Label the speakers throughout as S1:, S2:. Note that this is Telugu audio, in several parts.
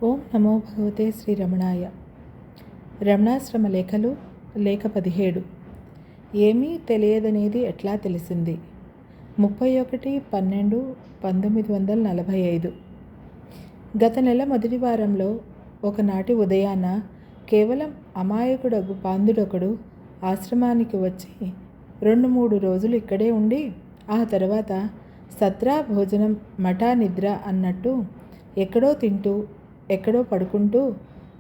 S1: ఓం నమో భగవతే శ్రీరమణాయ. రమణాశ్రమ లేఖలు లేఖ 17. ఏమీ తెలియదనేది ఎట్లా తెలిసింది? 31/12/1945. గత నెల మొదటి వారంలో ఒకనాటి ఉదయాన కేవలం అమాయకుడగు పాండుడొకడు ఆశ్రమానికి వచ్చి 2-3 రోజులు ఇక్కడే ఉండి ఆ తర్వాత సత్రా భోజనం మఠా నిద్ర అన్నట్టు ఎక్కడో తింటూ ఎక్కడో పడుకుంటూ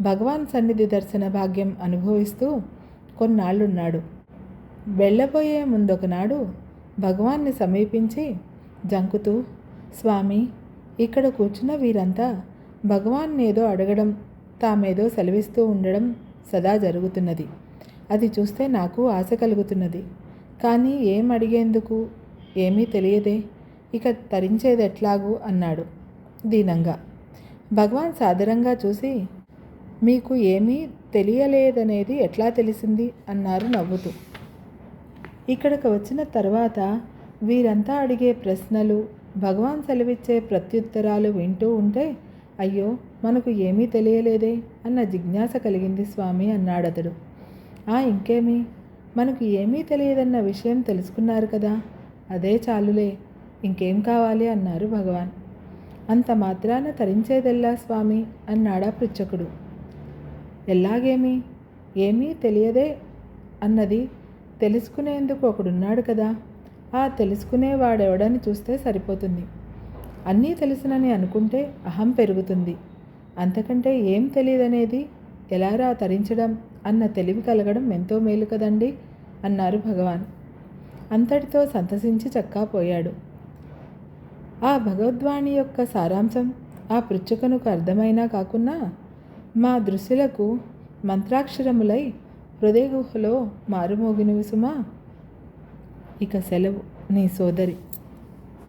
S1: భగవాన్ సన్నిధి దర్శన భాగ్యం అనుభవిస్తూ కొన్నాళ్ళున్నాడు. వెళ్ళబోయే ముందొకనాడు భగవాన్ని సమీపించి జంకుతూ, స్వామి, ఇక్కడ కూర్చున్న వీరంతా భగవాన్నేదో అడగడం, తామేదో సెలవిస్తూ ఉండడం సదా జరుగుతున్నది. అది చూస్తే నాకు ఆశ కలుగుతున్నది. కానీ ఏం అడిగేందుకు? ఏమీ తెలియదే, ఇక తరించేదెట్లాగూ అన్నాడు దీనంగా. భగవాన్ సాదరంగా చూసి, మీకు ఏమీ తెలియలేదనేది ఎట్లా తెలిసింది అన్నారు నవ్వుతూ. ఇక్కడికి వచ్చిన తర్వాత వీరంతా అడిగే ప్రశ్నలు, భగవాన్ సెలవిచ్చే ప్రత్యుత్తరాలు వింటూ ఉంటే అయ్యో, మనకు ఏమీ తెలియలేదే అన్న జిజ్ఞాస కలిగింది స్వామి అన్నాడతడు. ఇంకేమీ, మనకు ఏమీ తెలియదన్న విషయం తెలుసుకున్నారు కదా, అదే చాలులే, ఇంకేం కావాలి అన్నారు భగవాన్. అంత మాత్రాన తరించేదెల్లా స్వామి అన్నాడా పృచ్ఛకుడు. ఎల్లాగేమి, ఏమీ తెలియదే అన్నది తెలుసుకునేందుకు ఒకడున్నాడు కదా, ఆ తెలుసుకునేవాడెవడని చూస్తే సరిపోతుంది. అన్నీ తెలుసునని అనుకుంటే అహం పెరుగుతుంది. అంతకంటే ఏం తెలియదనేది ఎలారా తరించడం అన్న తెలివి కలగడం ఎంతో మేలు కదండి అన్నారు భగవాన్. అంతటితో సంతసించి చక్కా పోయాడు. ఆ భగవద్వాణి యొక్క సారాంశం ఆ పృచ్ఛకునకు అర్థమైనా కాకున్నా మా దృశ్యులకు మంత్రాక్షరములై హృదయగుహలో మారుమోగినవి సుమా. ఇక సెలవు. నీ సోదరి.